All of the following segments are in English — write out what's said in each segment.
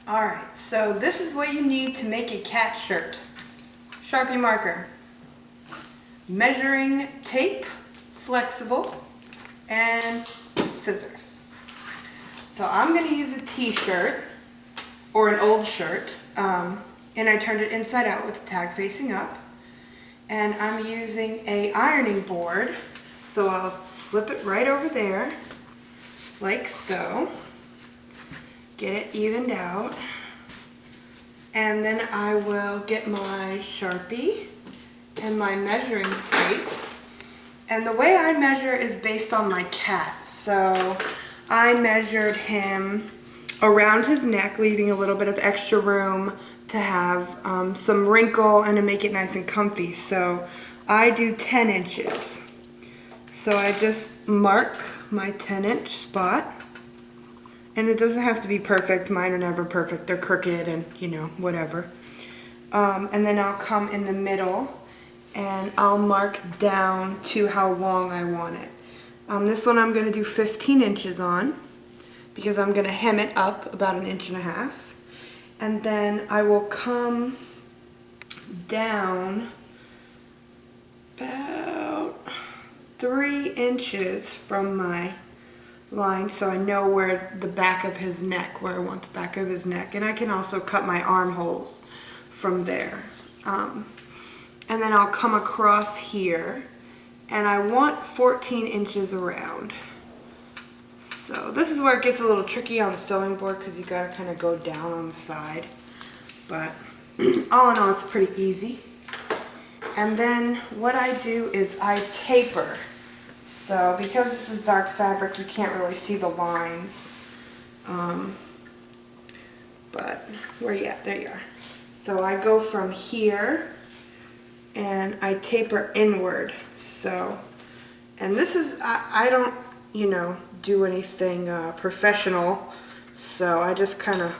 Alright, so this is what you need to make a cat shirt. Sharpie marker, measuring tape, flexible, and scissors. So I'm going to use a t-shirt, or an old shirt, and I turned it inside out with the tag facing up. And I'm using a ironing board, so I'll slip it right over there, like so. Get it evened out. And then I will get my Sharpie and my measuring tape. And the way I measure is based on my cat. So I measured him around his neck, leaving a little bit of extra room to have some wrinkle and to make it nice and comfy. So I do 10 inches. So I just mark my 10-inch spot. And it doesn't have to be perfect. Mine are never perfect. They're crooked and, you know, whatever. And then I'll come in the middle and I'll mark down to how long I want it. This one I'm going to do 15 inches on because I'm going to hem it up about 1.5 inches. And then I will come down about 3 inches from my line, so I know where the back of his neck, where I want the back of his neck. And I can also cut my armholes from there. And then I'll come across here, and I want 14 inches around. So this is where it gets a little tricky on the sewing board because you gotta kind of go down on the side. But all in all, it's pretty easy. And then what I do is I taper. So because this is dark fabric, you can't really see the lines. But where you at? There you are. So I go from here and I taper inward. So, and this is, I don't, you know, do anything professional. So I just kind of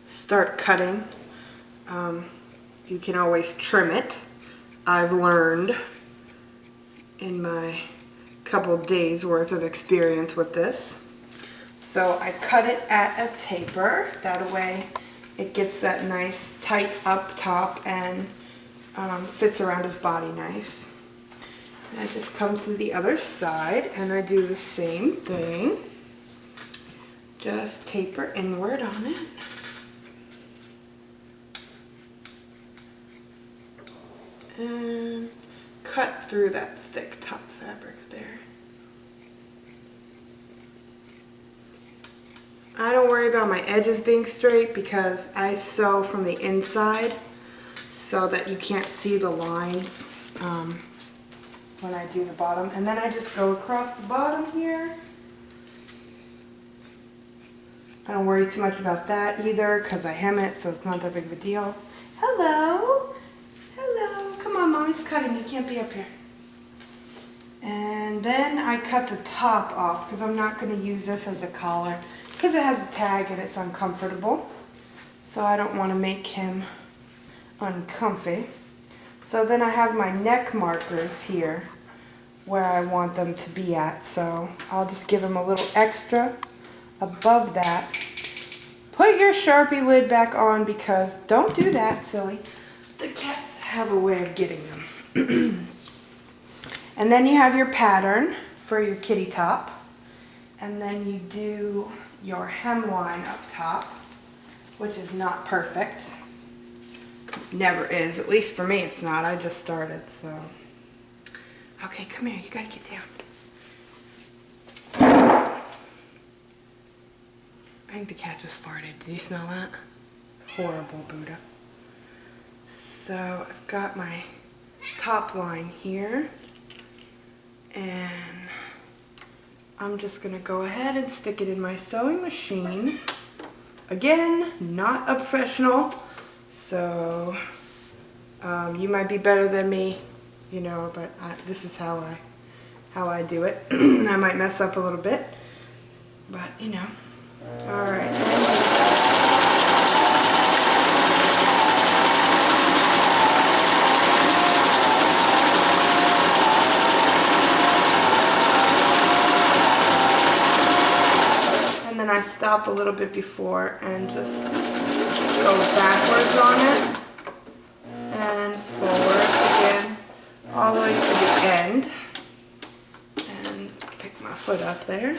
start cutting. You can always trim it. I've learned in my couple days worth of experience with this. So I cut it at a taper. That way it gets that nice tight up top and fits around his body nice. And I just come to the other side and I do the same thing. Just taper inward on it. And cut through that thick top fabric there. I don't worry about my edges being straight because I sew from the inside so that you can't see the lines when I do the bottom. And then I just go across the bottom here. I don't worry too much about that either because I hem it, so it's not that big of a deal. Hello. Hello. Come on, Mommy's cutting. You can't be up here. And then I cut the top off because I'm not going to use this as a collar because it has a tag and it's uncomfortable. So I don't want to make him uncomfy. So then I have my neck markers here where I want them to be at. So I'll just give him a little extra above that. Put your Sharpie lid back on because don't do that, silly. The cats have a way of getting them. And then you have your pattern for your kitty top. And then you do your hemline up top, which is not perfect. Never is. At least for me it's not. I just started, so. Okay, come here. You gotta get down. I think the cat just farted. Did you smell that? Horrible, Buddha. So I've got my top line here. And I'm just going to go ahead and stick it in my sewing machine. Again, not a professional, so you might be better than me, you know, but this is how I do it. I might mess up a little bit, but you know. All right. And then I stop a little bit before and just go backwards on it and forward again, all the way to the end. And pick my foot up there.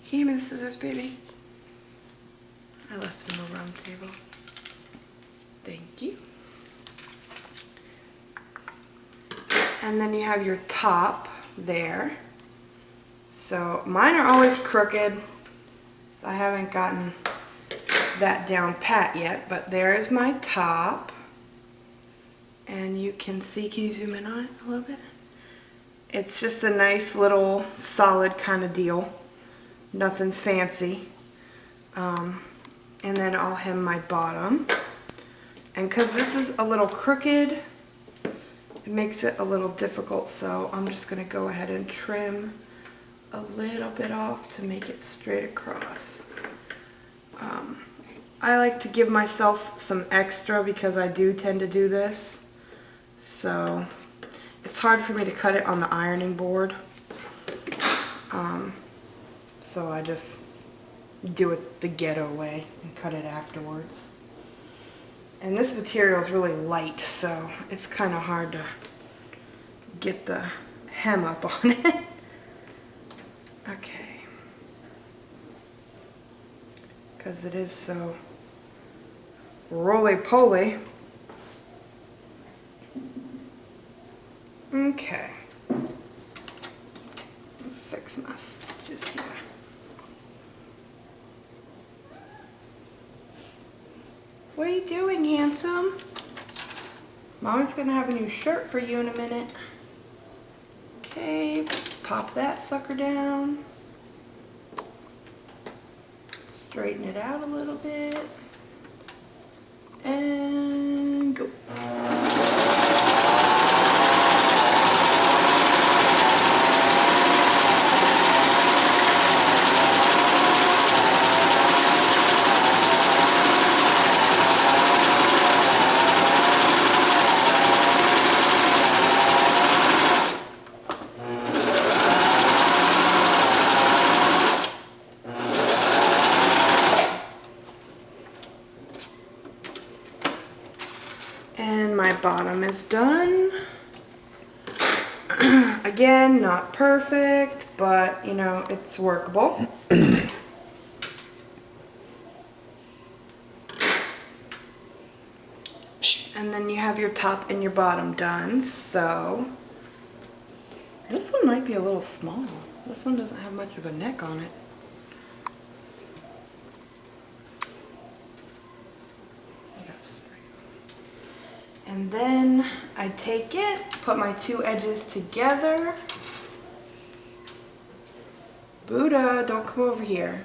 Can you give me the scissors, baby? I left them over on the table. Thank you. And then you have your top there. So mine are always crooked, so I haven't gotten that down pat yet, but there is my top. And you can see, can you zoom in on it a little bit? It's just a nice little solid kind of deal. Nothing fancy. And then I'll hem my bottom. And because this is a little crooked, it makes it a little difficult, so I'm just going to go ahead and trim a little bit off to make it straight across. I like to give myself some extra because I do tend to do this. So it's hard for me to cut it on the ironing board. So I just do it the ghetto way and cut it afterwards. And this material is really light, so it's kind of hard to get the hem up on it. Okay. Because it is so roly-poly. Okay. Fix my stitches here. What are you doing, handsome? Mama's gonna have a new shirt for you in a minute. Okay, pop that sucker down. Straighten it out a little bit. And go. And my bottom is done. Again, not perfect, but you know, it's workable. And then you have your top and your bottom done. So this one might be a little small. This one doesn't have much of a neck on it. And then I take it, put my two edges together. Buddha, don't come over here.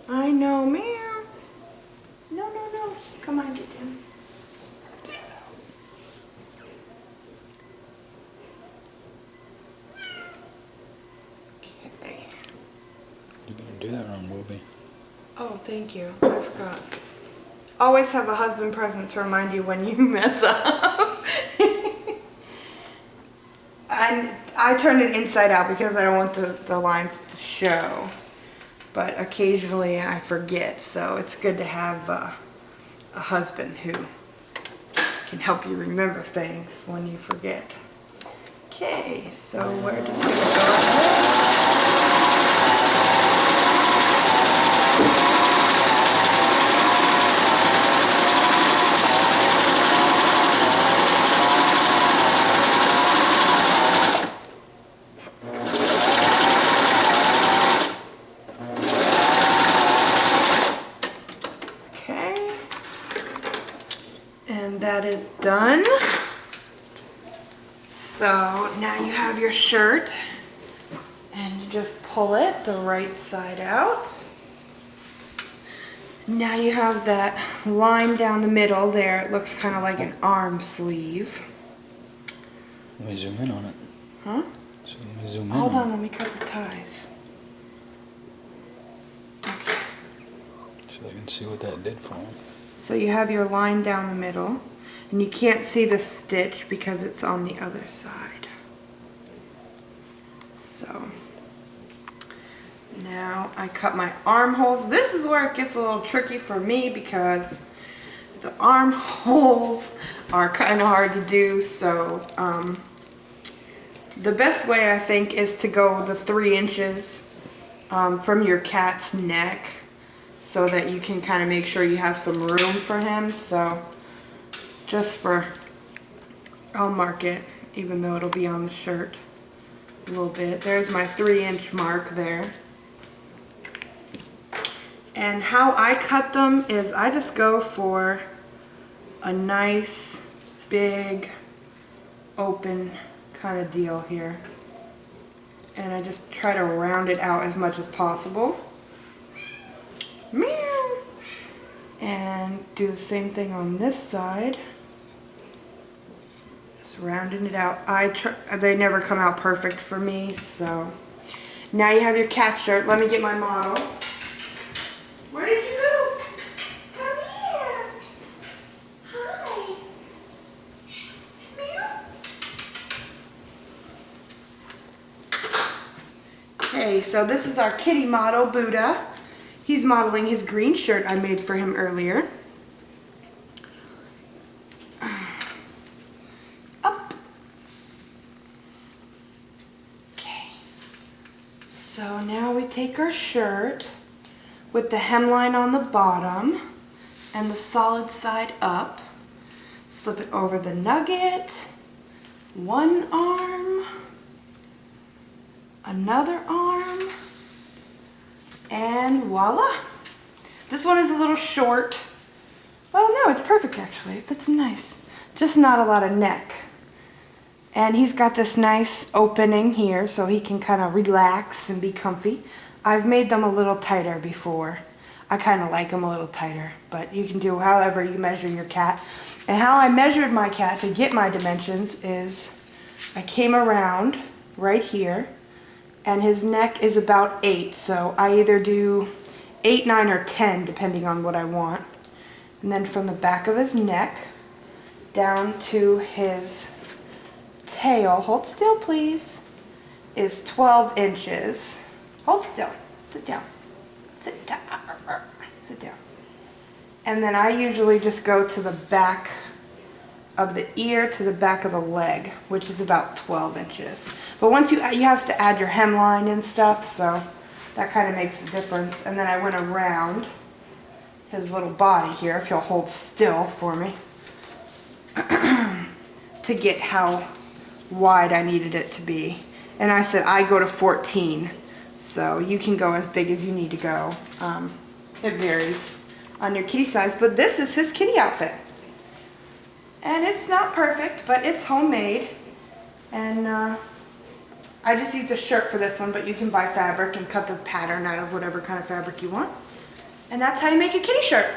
I know, meow. No, no, no. Come on, get down. Okay. You're gonna do that wrong, Whoopi. Oh, thank you. I forgot. Always have a husband present to remind you when you mess up. And I turn it inside out because I don't want the lines to show. But occasionally I forget, so it's good to have a husband who can help you remember things when you forget. Okay, so we're just going to go ahead. And that is done. So now you have your shirt and you just pull it the right side out. Now you have that line down the middle there. It looks kind of like an arm sleeve. Let me zoom in on it. Huh? So let me zoom in. Hold on, let me cut the ties. Okay. So I can see what that did for him. So you have your line down the middle, and you can't see the stitch because it's on the other side. So Now I cut my armholes. This is where it gets a little tricky for me because the armholes are kind of hard to do. So the best way I think is to go the 3 inches from your cat's neck so that you can kind of make sure you have some room for him. So I'll mark it even though it'll be on the shirt a little bit. There's my 3-inch mark there. And how I cut them is I just go for a nice big open kind of deal here. And I just try to round it out as much as possible. Meow. And do the same thing on this side. Just rounding it out. They never come out perfect for me, so. Now you have your cat shirt. Let me get my model. Where did you go? Come here. Hi. Meow. Okay, so this is our kitty model, Buddha. He's modeling his green shirt I made for him earlier. Up. Okay. So now we take our shirt with the hemline on the bottom and the solid side up. Slip it over the nugget. One arm. Another arm. And voila. This one is a little short. Well, no, it's perfect actually. That's nice. Just not a lot of neck. And he's got this nice opening here so he can kind of relax and be comfy. I've made them a little tighter before. I kind of like them a little tighter, but you can do however you measure your cat. And how I measured my cat to get my dimensions is I came around right here, and his neck is about 8, so I either do 8, 9, or 10 depending on what I want. And then from the back of his neck down to his tail, hold still please, is 12 inches. Hold still. Sit down. Sit down. Sit down. And then I usually just go to the back of the ear to the back of the leg, which is about 12 inches. But once you have to add your hemline and stuff, so that kind of makes a difference. And then I went around his little body here, if you'll hold still for me, to get how wide I needed it to be. And I said I go to 14. So you can go as big as you need to go. It varies on your kitty size, but this is his kitty outfit. And it's not perfect, but it's homemade. And I just used a shirt for this one, but you can buy fabric and cut the pattern out of whatever kind of fabric you want. And that's how you make a kitty shirt.